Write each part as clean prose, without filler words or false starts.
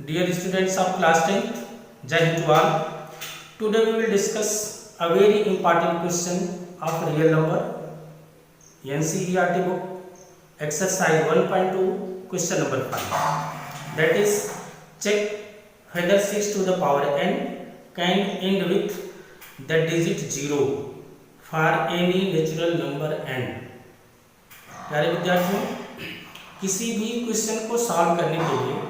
Dear students of class 10th, Jai Hind to all. Today we will discuss a very important question of real number. NCERT book, exercise 1.2, question number 5. That is, check whether 6 to the power n can end with the digit 0 for any natural number n. प्यारे विद्यार्थियों, किसी भी question को solve करने के लिए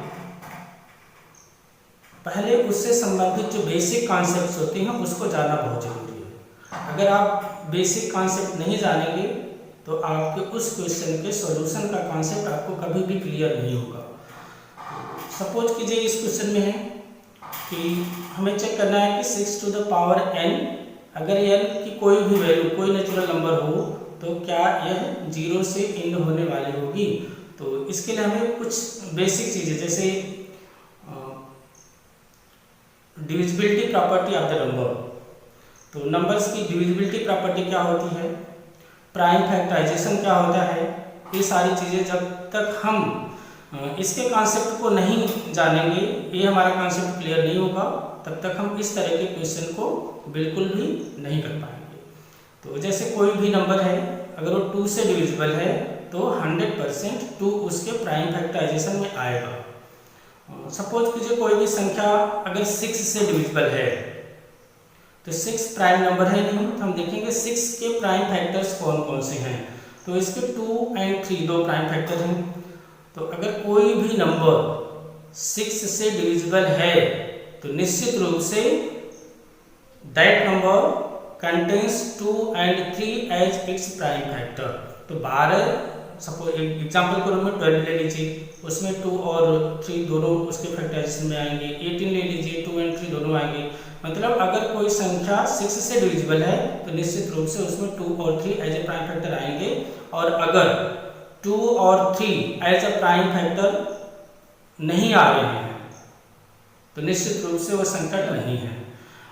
पहले उससे संबंधित जो बेसिक कॉन्सेप्ट्स होते हैं उसको जानना बहुत जरूरी है। अगर आप बेसिक कॉन्सेप्ट नहीं जानेंगे तो आपके उस क्वेश्चन के सॉल्यूशन का कॉन्सेप्ट आपको कभी भी क्लियर नहीं होगा। सपोज कीजिए इस क्वेश्चन में है कि हमें चेक करना है कि 6 टू द पावर n, अगर n की कोई भी वैल्यू, कोई नेचुरल नंबर हो तो क्या यह 0 से एंड होने वाली होगी। तो इसके लिए हमें कुछ बेसिक चीज़ें जैसे divisibility property of the number, तो नंबर्स की डिविजिबिलिटी प्रॉपर्टी क्या होती है, प्राइम फैक्टराइजेशन क्या होता है, ये सारी चीज़ें जब तक हम इसके कॉन्सेप्ट को नहीं जानेंगे, ये हमारा कॉन्सेप्ट क्लियर नहीं होगा, तब तक हम इस तरह के क्वेश्चन को बिल्कुल भी नहीं कर पाएंगे। तो जैसे कोई भी नंबर है, अगर वो 2 से डिविजिबल है तो 100% 2 उसके प्राइम फैक्टराइजेशन में आएगा। सपोज कीजिए कोई भी संख्या अगर 6 से डिविजिबल है तो 6 प्राइम नंबर है नहीं, तो हम देखेंगे 6 के प्राइम फैक्टर्स कौन कौन से हैं। तो इसके 2 और 3 दो प्राइम फैक्टर हैं। तो अगर कोई भी नंबर 6 से डिविजिबल है तो निश्चित रूप से दैट नंबर कंटेन्स 2 और 3 एज इट्स प्राइम फैक्टर। तो 12, सपोज एग्जाम्पल के रूप में 12 ले लीजिए, उसमें 2 और 3 दोनों उसके फैक्टराइजेशन में आएंगे। 18 ले लीजिए, 2 और 3 दोनों आएंगे। मतलब अगर कोई संख्या 6 से डिविजिबल है तो निश्चित रूप से उसमें 2 और 3 एज ए प्राइम फैक्टर आएंगे, और अगर 2 और 3 एज ए प्राइम फैक्टर नहीं आ रहे हैं तो निश्चित रूप से वो संख्या नहीं है।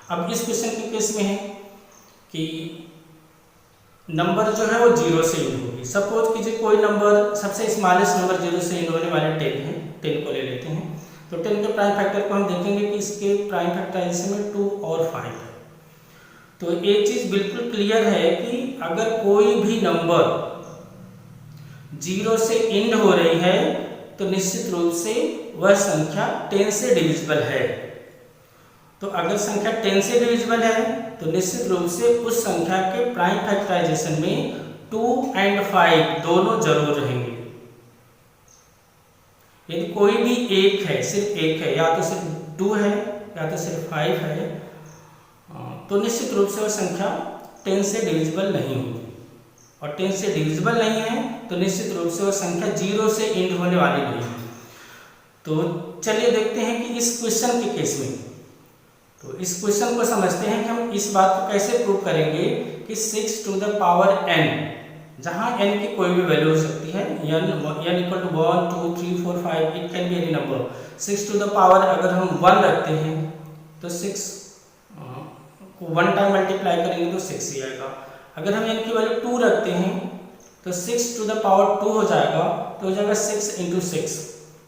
अब इस क्वेश्चन के केस में है कि नंबर जो है वो 0 से एंड होगी। सपोज कीजिए कोई नंबर, सबसे स्मॉलेस्ट नंबर 0 से एंड होने वाले 10 है, 10 को ले लेते हैं। तो 10 के प्राइम फैक्टर को हम देखेंगे कि इसके प्राइम फैक्टराइजेशन में 2 और 5 है। तो एक चीज बिल्कुल क्लियर है कि अगर कोई भी नंबर 0 से एंड हो रही है तो निश्चित रूप से वह संख्या 10 से डिविजिबल है। तो अगर संख्या 10 से डिविजिबल है तो निश्चित रूप से उस संख्या के प्राइम फैक्टराइजेशन में 2 और 5 दोनों जरूर रहेंगे। यदि कोई भी एक है, सिर्फ एक है, या तो सिर्फ 2 है या तो सिर्फ 5 है, तो निश्चित रूप से वह संख्या 10 से डिविजिबल नहीं होगी। और 10 से डिविजिबल नहीं है तो निश्चित रूप से वह संख्या 0 से एंड होने वाली नहीं है। तो चलिए देखते हैं कि इस क्वेश्चन के केस में, तो इस क्वेश्चन को समझते हैं कि हम इस बात को कैसे प्रूव करेंगे कि 6 टू द पावर n, जहां n की कोई भी वैल्यू हो सकती है, n equal to 1 2 3 4 5, it can be any number. 6 to the power अगर हम 1 रखते हैं तो 6 को 1 टाइम मल्टीप्लाई करेंगे तो 6 ही आएगा। अगर हम n की वैल्यू 2 रखते हैं तो 6 टू द पावर 2 हो जाएगा, तो हो जाएगा 6 इंटू 6।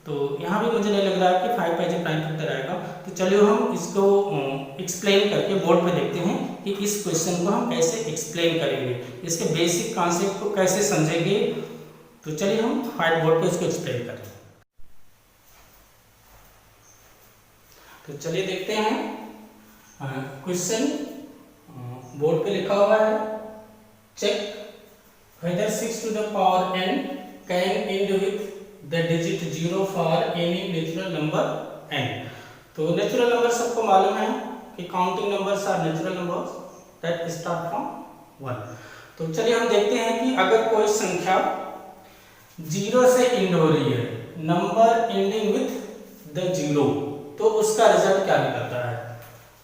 तो यहाँ भी मुझे नहीं लग रहा है कि 5 एज ए प्राइम फैक्टर आएगा। तो चलिए हम इसको एक्सप्लेन करके बोर्ड पे देखते हैं कि इस क्वेश्चन को हम कैसे एक्सप्लेन करेंगे, इसके बेसिक कॉन्सेप्ट को कैसे समझेंगे। तो चलिए हम व्हाइट बोर्ड पे इसको एक्सप्लेन करें। तो चलिए देखते हैं क्वेश्चन बोर्ड पे लिखा हुआ है, check whether 6 to the power n can end with the digit 0 for any natural number n। तो नेचुरल नंबर सबको मालूम है कि counting numbers are natural numbers that start from 1। तो चलिए हम देखते हैं कि अगर कोई संख्या 0 से एंड हो रही है, नंबर एंडिंग विथ द 0, तो उसका रिजल्ट क्या निकलता है।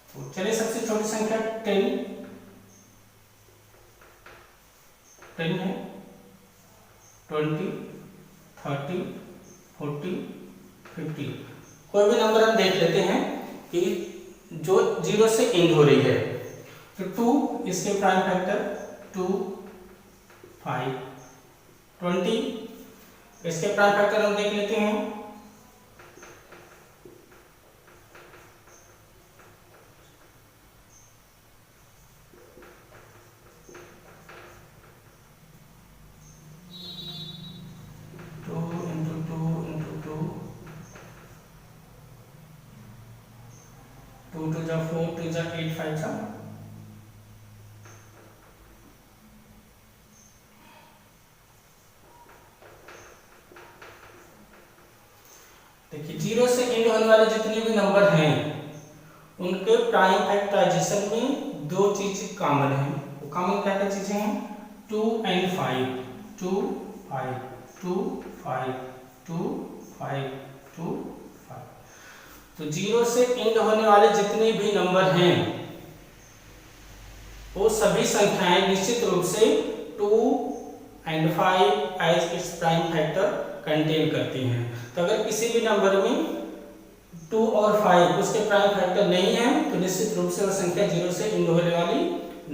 तो चलिए सबसे छोटी संख्या 10 है, 20 30 40 50, कोई भी नंबर हम देख लेते हैं कि जो 0 से एंड हो रही है। तो 2 इसके प्राइम फैक्टर 2 5, 20 इसके प्राइम फैक्टर हम देख लेते हैं जा 8 5 जा, देखिए 0 से एंड होने वाले जितने भी नंबर हैं उनके प्राइम फैक्टराइजेशन में दो चीज कॉमन है। वो कॉमन क्या क्या चीजें हैं? 2 and 5, 2 5, 2 5, 2 5, 2 5। तो 0 से एंड होने वाले जितने भी नंबर हैं वो सभी संख्याएं निश्चित रूप से 2 and 5 as its prime factor contain करती हैं। तो अगर किसी भी नंबर में 2 और 5 उसके प्राइम फैक्टर नहीं है तो निश्चित रूप से वो संख्या 0 से एंड होने वाली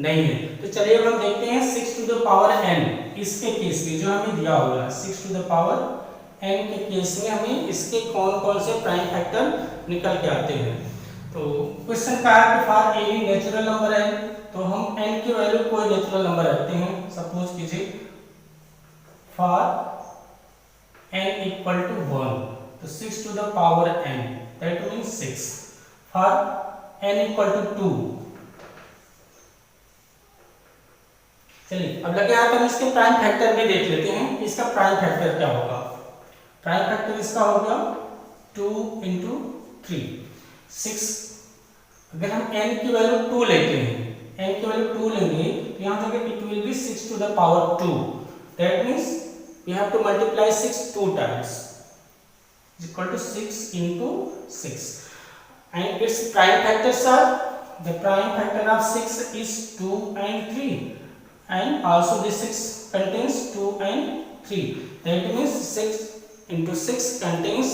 नहीं है। तो चलिए अब हम देखते हैं 6 to the power n इसके केस में जो हमें दिया हुआ है 6 to the power n के केस में हमें इसके कौन कौन से प्राइम फैक्टर निकल के आते हैं। तो क्वेश्चन का है कि for any natural number n, तो हम n की वैल्यू कोई नेचुरल नंबर रखते हैं। सपोज कीजिए फॉर n equal to 1, तो 6 to the power n, that means 6. For n equal to 2, चलिए अब लगे हाथ हम इसके प्राइम फैक्टर भी देख लेते हैं। इसका प्राइम फैक्टर क्या होगा? प्राइम फैक्टर इसका हो गया 2 into 3, 6। अगर हम n की वैल्यू 2 लेते हैं, n की वैल्यू 2 लेंगे तो यहाँ जाकर it will be 6 to the power 2, that means we have to multiply 6 2 times, is equal to 6 into 6, and its prime factors are, the prime factor of 6 is 2 and 3, and also this 6 contains 2 and 3, that means 6 into 6 contains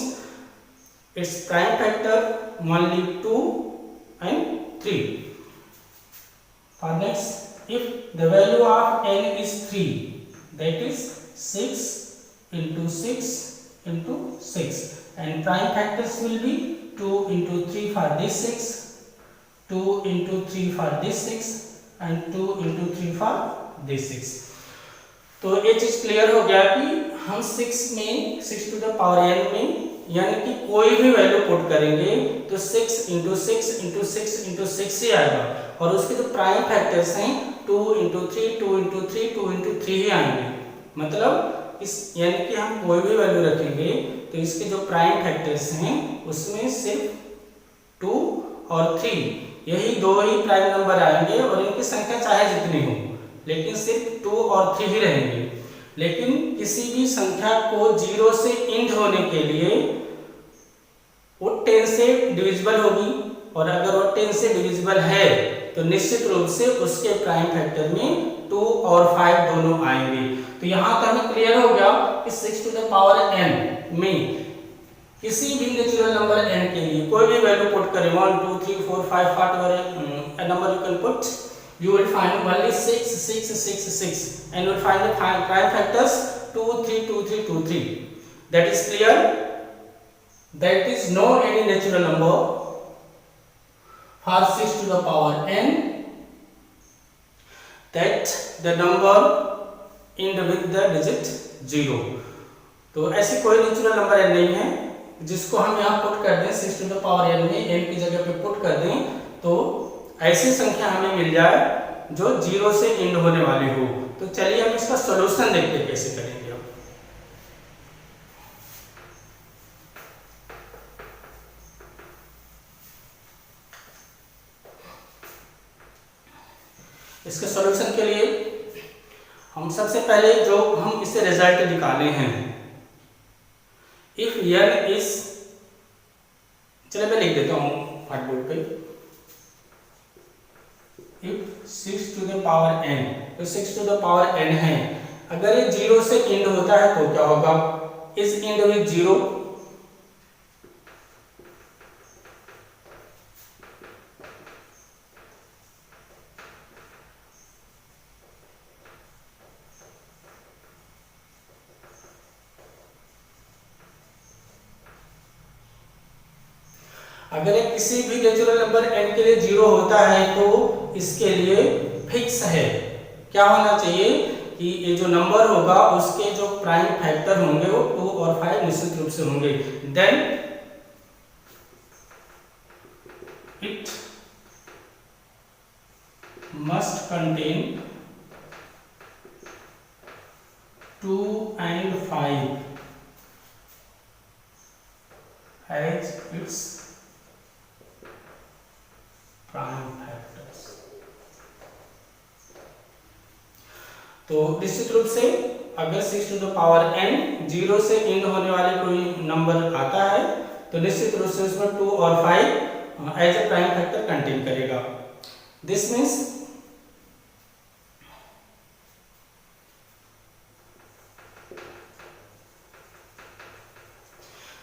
its prime factor only 2 and 3. For next, if the value of n is 3, that is 6 into 6 into 6, and prime factors will be 2 into 3 for this 6, 2 into 3 for this 6, and 2 into 3 for this 6। तो ये चीज clear हो गया कि हम 6 में 6 to the power n में यानी कि कोई भी वैल्यू पुट करेंगे तो 6 into 6 into 6 into 6 ही आएगा, और उसके जो प्राइम फैक्टर्स हैं 2 into 3, 2 into 3, 2 into 3 ही आएंगे। मतलब इस यानी कि हम कोई भी वैल्यू रखेंगे तो इसके जो प्राइम फैक्टर्स हैं उसमें सिर्फ 2 और 3 यही दो ही प्राइम नंबर आएंगे, और इनकी संख्या चाहे जितनी हो लेकिन सिर्फ 2 और 3 ही रहेंगे। लेकिन किसी भी संख्या को 0 से एंड होने के लिए वो 10 से डिविजिबल होगी, और अगर वो 10 से डिविजिबल है तो निश्चित रूप से उसके प्राइम फैक्टर में 2 और 5 दोनों आएंगे। तो यहाँ तक हमें क्लियर हो गया कि 6 to the power n में किसी भी नेचुरल नंबर n के लिए कोई भी वैल्यू पुट करें 1 2 3 4 5 whatever number you can put, you will find only 6 6 6 6, and you will find the prime factors 2 3 2 3 2 3. That is clear. That is no any natural number for 6 to the power n that the number end with the digit 0। तो ऐसी कोई natural number n नहीं है जिसको हम यहाँ put कर दें 6 to the power n में n की जगह पे पुट कर दें तो ऐसी संख्या हमें मिल जाए जो 0 से एंड होने वाली हो। तो चलिए हम इसका सॉल्यूशन देखते हैं कैसे करेंगे। इसके सॉल्यूशन के लिए हम सबसे पहले जो हम इसे रिजल्ट निकाले हैं, इफ n इज, चलिए मैं लिख देता हूं व्हाइट बोर्ड पे, if 6 to the power n, तो 6 to the power n है, अगर ये 0 से एंड होता है तो क्या होगा, इज एंड विद 0, अगर ये किसी भी नेचुरल नंबर n के लिए 0 होता है तो इसके लिए फिक्स है, क्या होना चाहिए कि ये जो नंबर होगा उसके जो प्राइम फैक्टर होंगे वो 2 और 5 निश्चित रूप से होंगे। Then it must contain 2 and 5 as its prime factors। तो निश्चित रूप से अगर 6 to the power n 0 से एंड होने वाले कोई नंबर आता है तो निश्चित रूप से उसमें 2 और 5 as a prime factor contain करेगा। This means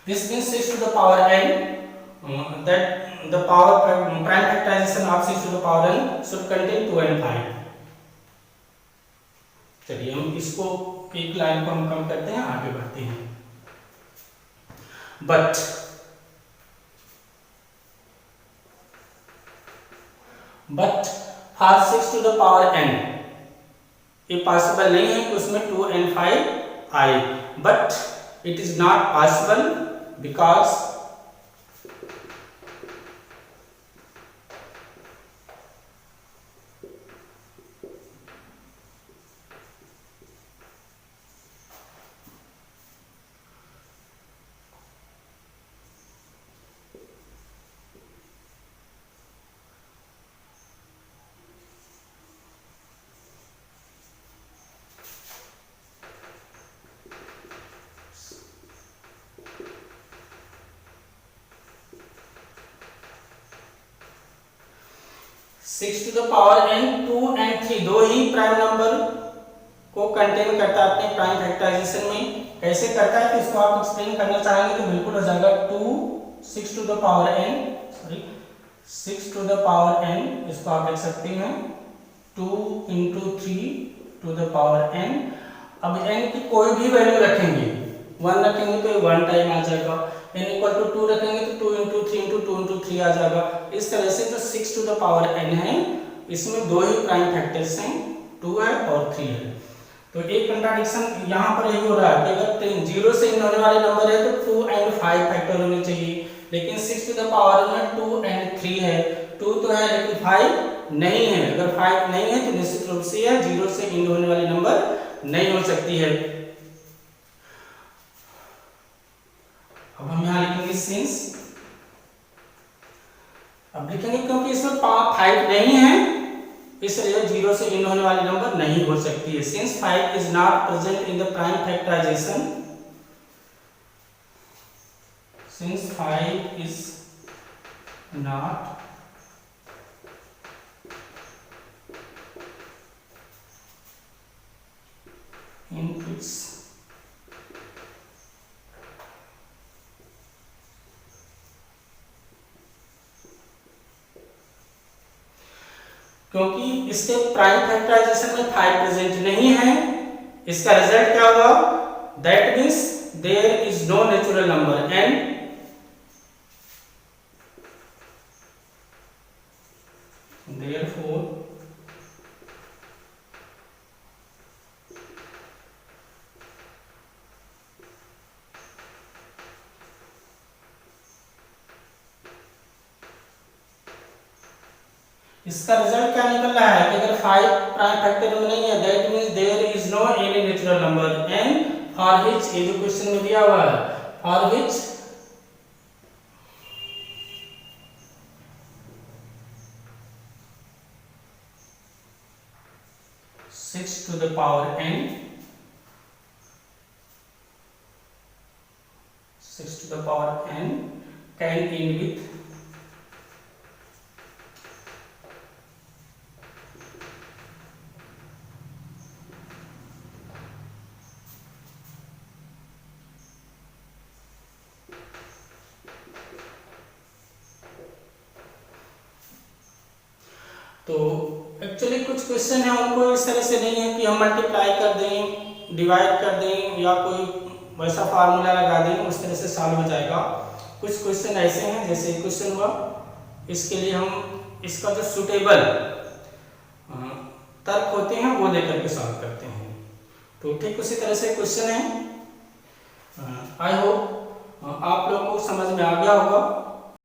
This means 6 to the power n that the power prime factorization of 6 to the power n should contain 2 and 5। चलिए हम इसको एक लाइन को हम कम करते हैं, आगे बढ़ते हैं। But for 6 to the power n ये पॉसिबल नहीं है कि उसमें 2 and 5 आए, but it is not possible because six to the power n 2 and 3 दो ही प्राइम नंबर को कंटेन करता है अपने प्राइम फैक्टराइजेशन में। कैसे करता है तो इसको आप एक्सप्लेन करना चाहेंगे तो बिल्कुल हो जाएगा 6 to the power n 6 to the power n, इसको आप लिख सकते हैं 2 into 3 to the power n। अब n की कोई भी वैल्यू रखेंगे, 1 रखेंगे तो 1 टाइम आ जाएगा, n इक्वल टू 2 रखेंगे तो 2 into 3 into 2 into 3 आ जाएगा। इस तरह से जो 6 to the power n है इसमें दो ही प्राइम फैक्टर्स हैं, 2 है और 3 है। तो एक कंट्राडिक्शन यहाँ पर यही हो रहा है कि अगर 0 से इन होने वाले नंबर है तो 2 and 5 फैक्टर होने चाहिए, लेकिन 6 to the power में 2 and 3 है। 2 तो है लेकिन 5 नहीं है। अगर 5 नहीं है तो निश्चित रूप से यह 0 से इन होने वाले नंबर नहीं हो सकती है। अब हम यहाँ लिखेंगे सिंस, अब लिखेंगे क्योंकि इसमें 5 नहीं है इसलिए 0 से इन होने वाले नंबर नहीं हो सकती है। Since 5 is not present in the prime factorization, since 5 is not in its क्योंकि इसके प्राइम फैक्टराइजेशन में 5 प्रेजेंट नहीं है, इसका रिजल्ट क्या होगा? That means there is no natural number n therefore इसका रिजल्ट क्या निकल रहा है कि अगर 5 प्राइम फैक्टर में नहीं है that means there is no any natural number n for which ये जो क्वेश्चन में दिया हुआ है for which six to the power n 6 to the power n can end with तो एक्चुअली कुछ क्वेश्चन है उनको इस तरह से नहीं है कि हम मल्टीप्लाई कर दें, डिवाइड कर दें या कोई वैसा फार्मूला लगा दें उस तरह से सॉल्व हो जाएगा। कुछ क्वेश्चन ऐसे हैं जैसे क्वेश्चन हुआ, इसके लिए हम इसका जो सुटेबल तर्क होते हैं वो लेकर के सॉल्व करते हैं। तो ठीक उसी तरह से क्वेश्चन है। आई होप आप लोगों को समझ में आ गया होगा।